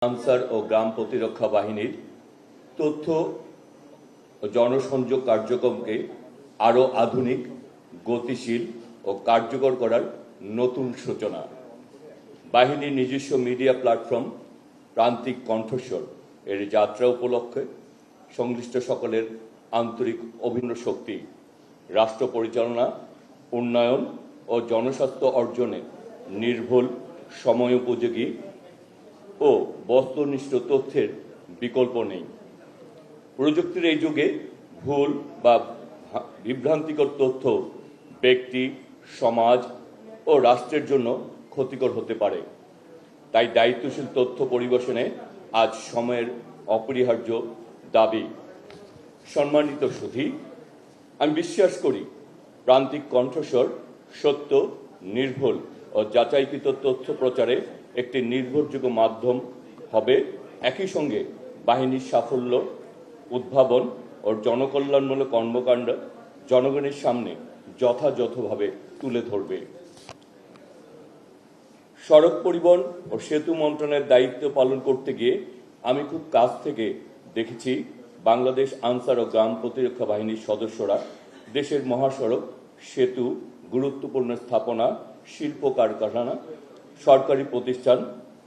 Answer ও গ্রাম প্রতিরক্ষা বাহিনীর তথ্য ও জনসংযোগ কার্যক্রমকে আরও আধুনিক, গতিশীল ও কার্যকর করার নতুন সূচনা। বাহিনীর নিজস্ব মিডিয়া প্ল্যাটফর্ম প্রান্তিক কণ্ঠস্বর এর যাত্রা উপলক্ষে সংশ্লিষ্ট সকলের আন্তরিক অভিন্ন শক্তি রাষ্ট্র পরিচালনা, উন্নয়ন ও জনস্বাস্থ্য অর্জনে নির্ভুল, সময়োপযোগী ও বস্তুনিষ্ঠ তথ্যের বিকল্প নেই। প্রযুক্তির এই যুগে ভুল বা বিভ্রান্তিকর তথ্য ব্যক্তি, সমাজ ও রাষ্ট্রের জন্য ক্ষতিকর হতে পারে। তাই দায়িত্বশীল তথ্য পরিবেশনে আজ সময়ের অপরিহার্য দাবি। সম্মানিত সুধী, আমি বিশ্বাস করি প্রান্তিক কণ্ঠস্বর সত্য, নির্ভুল ও যাচাইকৃত তথ্য প্রচারে একটি নির্ভরযোগ্য মাধ্যম হবে। একই সঙ্গে বাহিনীর সাফল্য, উদ্ভাবন ও জনকল্যাণমূলক কর্মকাণ্ড জনগণের সামনে যথাযথভাবে তুলে ধরবে। সড়ক পরিবহন ও সেতু মন্ত্রণালয়ের দায়িত্ব পালন করতে গিয়ে আমি খুব কাছ থেকে দেখেছি বাংলাদেশ আনসার ও গ্রাম প্রতিরক্ষা বাহিনীর সদস্যরা দেশের মহাসড়ক, সেতু, গুরুত্বপূর্ণ স্থাপনা, শিল্প কারখানা, সরকারি প্রতিষ্ঠান,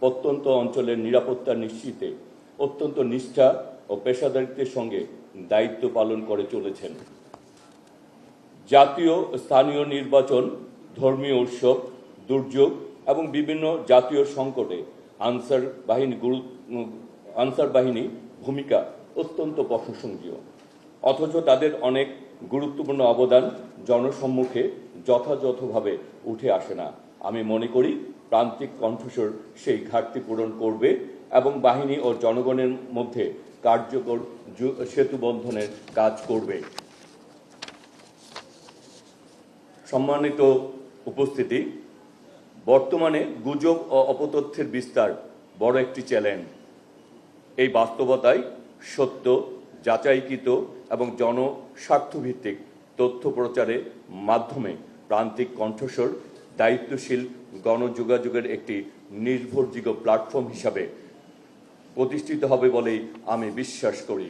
প্রত্যন্ত অঞ্চলের নিরাপত্তা নিশ্চিতে অত্যন্ত নিষ্ঠা ও পেশাদারিত্বের সঙ্গে দায়িত্ব পালন করে চলেছেন। জাতীয় স্থানীয় নির্বাচন, ধর্মীয় উৎসব, দুর্যোগ এবং বিভিন্ন জাতীয় সংকটে আনসার বাহিনী ভূমিকা অত্যন্ত প্রশংসনীয়। অথচ তাদের অনেক গুরুত্বপূর্ণ অবদান জনসম্মুখে যথাযথভাবে উঠে আসে না। আমি মনে করি প্রান্তিক কণ্ঠস্বর সেই ঘাটতি পূরণ করবে এবং বাহিনী ও জনগণের মধ্যে কার্যকর সেতু বন্ধনের কাজ করবে। সম্মানিত উপস্থিতি, বর্তমানে গুজব ও অপতথ্যের বিস্তার বড় একটি চ্যালেঞ্জ। এই বাস্তবতায় সত্য, যাচাইকৃত এবং জনস্বার্থভিত্তিক তথ্য প্রচারের মাধ্যমে প্রান্তিক কণ্ঠস্বর দায়িত্বশীল গণযোগাযোগের একটি নির্ভরযোগ্য প্ল্যাটফর্ম হিসাবে প্রতিষ্ঠিত হবে বলেই আমি বিশ্বাস করি।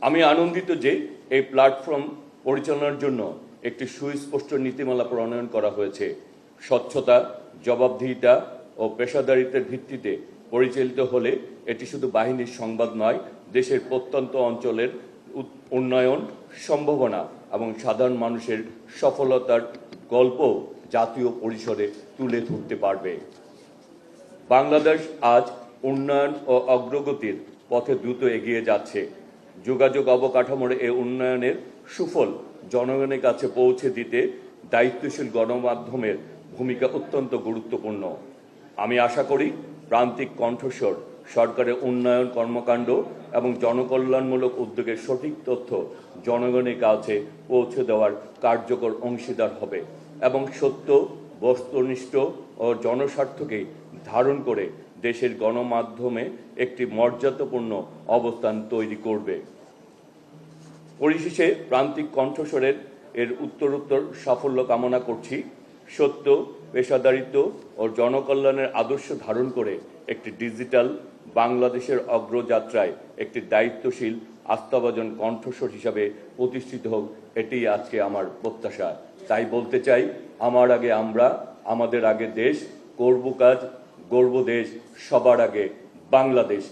আমি আনন্দিত যে এই প্ল্যাটফর্ম পরিচালনার জন্য একটি সুস্পষ্ট নীতিমালা প্রণয়ন করা হয়েছে। স্বচ্ছতা, জবাবদিহিতা ও পেশাদারিত্বের ভিত্তিতে পরিচালিত হলে এটি শুধু বাহিনীর সংবাদ নয়, দেশের প্রত্যন্ত অঞ্চলের উন্নয়ন, সম্ভাবনা এবং সাধারণ মানুষের সফলতার গল্প জাতীয় পরিসরে তুলে ধরতে পারবে। বাংলাদেশ আজ উন্নয়ন ও অগ্রগতির পথে দ্রুত এগিয়ে যাচ্ছে। যোগাযোগ অবকাঠামোর এই উন্নয়নের সুফল জনগণের কাছে পৌঁছে দিতে দায়িত্বশীল গণমাধ্যমের ভূমিকা অত্যন্ত গুরুত্বপূর্ণ। আমি আশা করি প্রান্তিক কণ্ঠস্বর সরকারের উন্নয়ন কর্মকাণ্ড এবং জনকল্যাণমূলক উদ্যোগের সঠিক তথ্য জনগণের কাছে পৌঁছে দেওয়ার কার্যকর অংশীদার হবে এবং সত্য, বস্তুনিষ্ঠ ও জনস্বার্থকে ধারণ করে দেশের গণমাধ্যমে একটি মর্যাদাপূর্ণ অবস্থান তৈরি করবে। পরিশেষে প্রান্তিক কণ্ঠস্বরের উত্তরোত্তর সাফল্য কামনা করছি। সত্য, পেশাদারিত্ব ও জনকল্যাণের আদর্শ ধারণ করে একটি ডিজিটাল বাংলাদেশের অগ্রযাত্রায় একটি দায়িত্বশীল, আস্থাভাজন কণ্ঠস্বর হিসাবে প্রতিষ্ঠিত হোক, এটি আজকে আমার প্রত্যাশা। তাই বলতে চাই, আমার আগে আমরা, আমাদের আগে দেশ, করব কাজ, গর্ব দেশ, সবার আগে বাংলাদেশ।